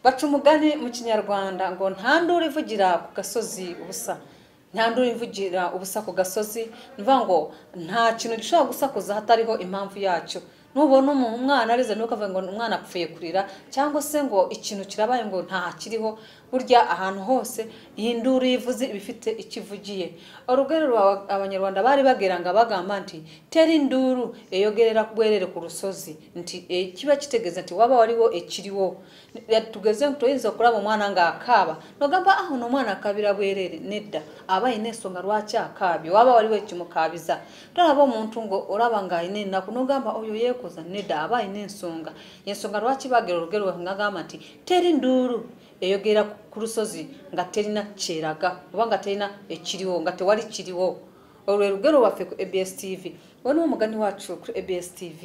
baca umugani mu kinyarwanda ngo nta nduru ivugira ku gasozi ubusa, nta nduru ivugira ubusa ku gasozi, mvuga ngo nta kintu gishobora gusakuza hatariho impamvu yacyo. Nubona umwana arize nuko avuga ngo umwana apfuye kurira cyangwa se ngo ikintu kirabaye ngo nta kiriho, burya ahantu hose iyi nduru yivuze ibifite ikivugiye. Urugero abanyarwanda bari bageranga bagamba nti tera induru eyogerera kugwerere ku rusozi, nti kiba kitegeze nti waba wariwo ekiriwo. Tugeze ntoyizo kuri abo mwana ngakaba nogamba aho no mwana akabira bwerere nedda abaye nesonga rwacyakabye waba wariwo kimukabiza tarabo muntu ngo urabanga ine nakunogamba oyo yekoza nedda abaye nensonga yensonga rwakibagera urugero ngagamba nti tera induru eyogera ku rusozi ngaterina cyeraga ubanga terina ekiriwo ngate wari kiriwo. Orwe rugero wafe ku ABS TV wano umugani wacu ku ABS TV.